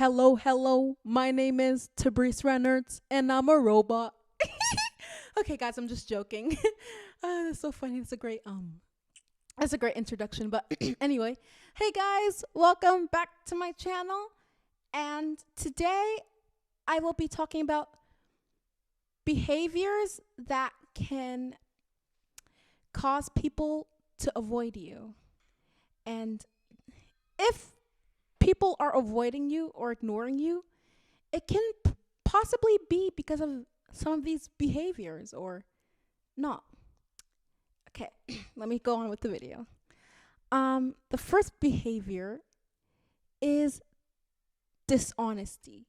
Hello, hello. My name is Tabrice Reynolds, and I'm a robot. Okay, guys, I'm just joking. That's so funny. That's a great introduction. But anyway, hey guys, welcome back to my channel. And today I will be talking about behaviors that can cause people to avoid you. And if people are avoiding you or ignoring you, it can possibly be because of some of these behaviors or not. Okay, let me go on with the video. The first behavior is dishonesty.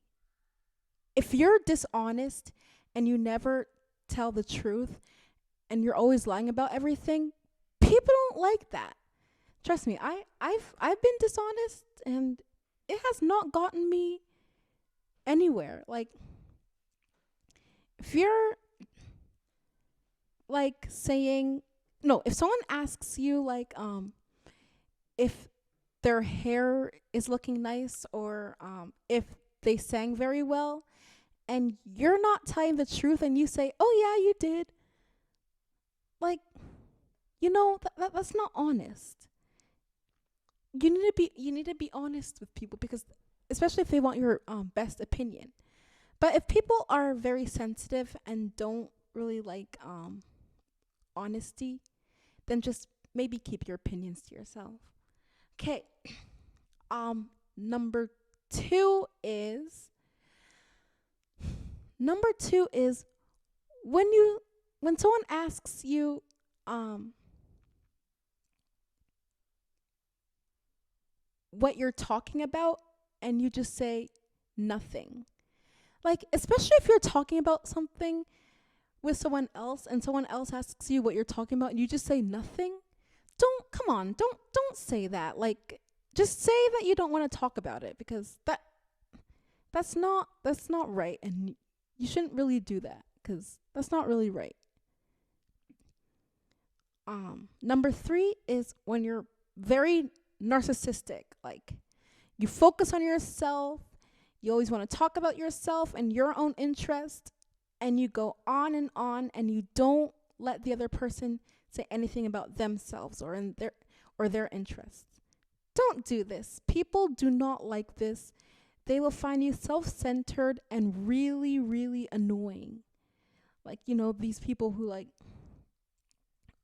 If you're dishonest and you never tell the truth and you're always lying about everything, people don't like that. Trust me, I've been dishonest and it has not gotten me anywhere. Like if you're like saying no, if someone asks you like if their hair is looking nice or if they sang very well and you're not telling the truth and you say, "Oh yeah, you did." Like that's not honest. You need to be honest with people because especially if they want your best opinion. But if people are very sensitive and don't really like honesty, then just maybe keep your opinions to yourself. Okay. Um number 2 is number 2 is when someone asks you what you're talking about and you just say nothing. Like especially if you're talking about something with someone else and someone else asks you what you're talking about and you just say nothing, don't come on, don't say that. Like just say that you don't want to talk about it because that's not right and you shouldn't really do that cuz that's not really right. Number 3 is when you're very narcissistic. Like you focus on yourself, you always want to talk about yourself and your own interest and you go on and you don't let the other person say anything about themselves or their interests. Don't do this. People do not like this. They will find you self-centered and really really annoying. Like these people who like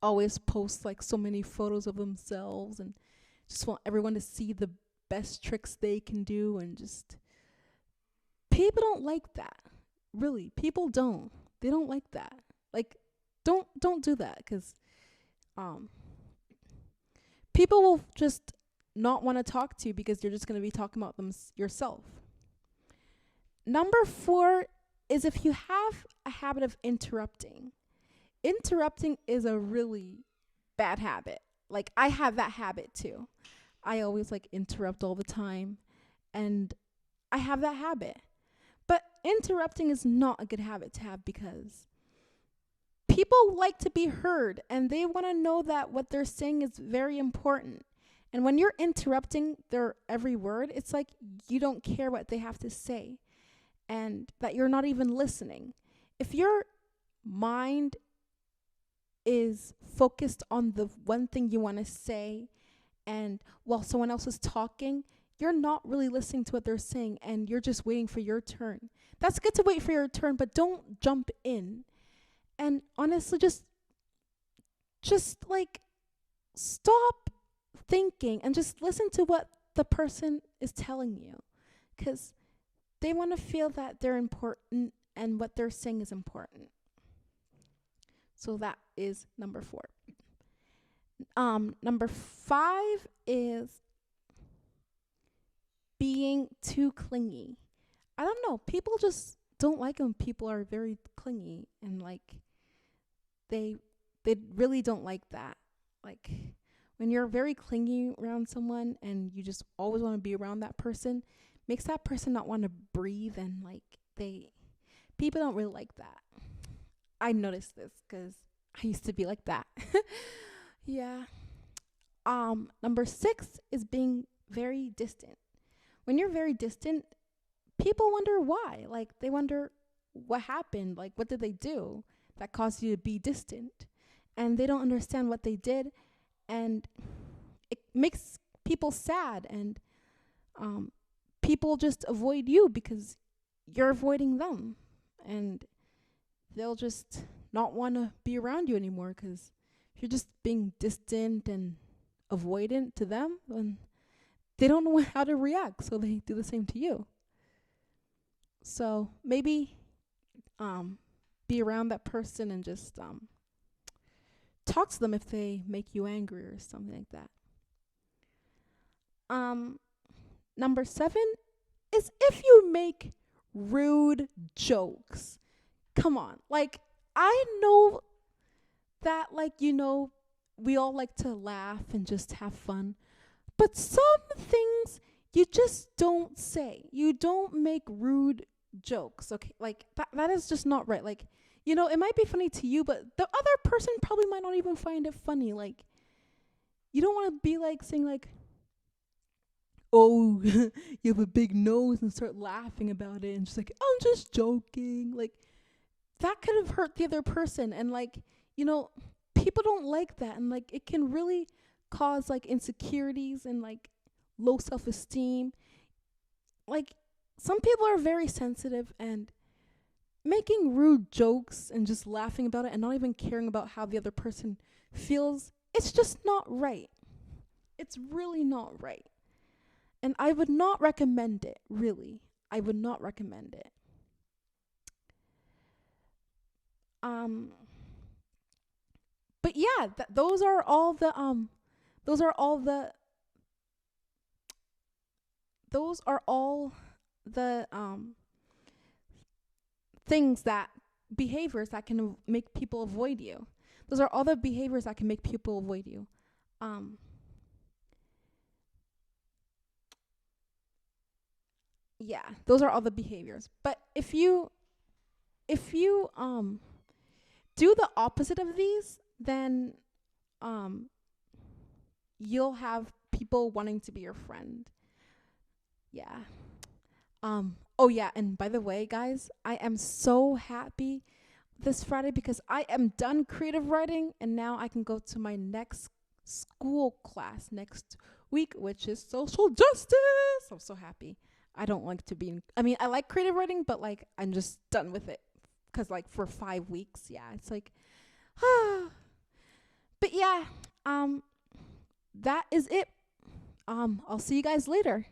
always post like so many photos of themselves and just want everyone to see the best tricks they can do and just people don't like that. Really, people don't. They don't like that. Like don't do that cuz um people will just not want to talk to you because you're just going to be talking about them yourself. Number 4 is if you have a habit of interrupting. Interrupting is a really bad habit. Like I have that habit too. I always like interrupt all the time and I have that habit. But interrupting is not a good habit to have because people like to be heard and they want to know that what they're saying is very important. And when you're interrupting their every word, it's like you don't care what they have to say and that you're not even listening. If your mind is focused on the one thing you want to say and while someone else is talking, you're not really listening to what they're saying and you're just waiting for your turn. That's good to wait for your turn, but don't jump in. And honestly, just like stop thinking and just listen to what the person is telling you cuz they want to feel that they're important and what they're saying is important. So that is number 4. Number 5 is being too clingy. I don't know. People just don't like when people are very clingy and like they really don't like that. Like when you're very clingy around someone and you just always want to be around that person, makes that person not want to breathe and like people don't really like that. I noticed this cuz I used to be like that. Yeah. Number 6 is being very distant. When you're very distant, people wonder why. Like, they wonder what happened. Like, what did they do that caused you to be distant? And they don't understand what they did. And it makes people sad. And people just avoid you because you're avoiding them. And they'll just not want to be around you anymore because you're just being distant and avoidant to them. And they don't know how to react. So they do the same to you. So maybe be around that person and just talk to them if they make you angry or something like that. Number 7 is if you make rude jokes. Come on. Like, I know that, like, we all like to laugh and just have fun. But some things you just don't say. You don't make rude jokes, okay? Like, that is just not right. Like, it might be funny to you, but the other person probably might not even find it funny. Like, you don't want to be, like, saying, like, oh, you have a big nose and start laughing about it and just like, I'm just joking. Like, that could have hurt the other person. And, like, people don't like that. And, like, it can really cause, like, insecurities and, like, low self-esteem. Like, some people are very sensitive, and making rude jokes and just laughing about it and not even caring about how the other person feels, it's just not right. It's really not right. And I would not recommend it, really. I would not recommend it. But yeah, those are all the things that behaviors that can make people avoid you. Those are all the behaviors that can make people avoid you. Yeah, those are all the behaviors. But if you do the opposite of these, then you'll have people wanting to be your friend. Yeah. Oh yeah, and by the way, guys, I am so happy this Friday because I am done creative writing, and now I can go to my next school class next week, which is social justice. I'm so happy. I don't like to be I like creative writing, but like I'm just done with it cuz like for 5 weeks, yeah, it's like but yeah, that is it. I'll see you guys later.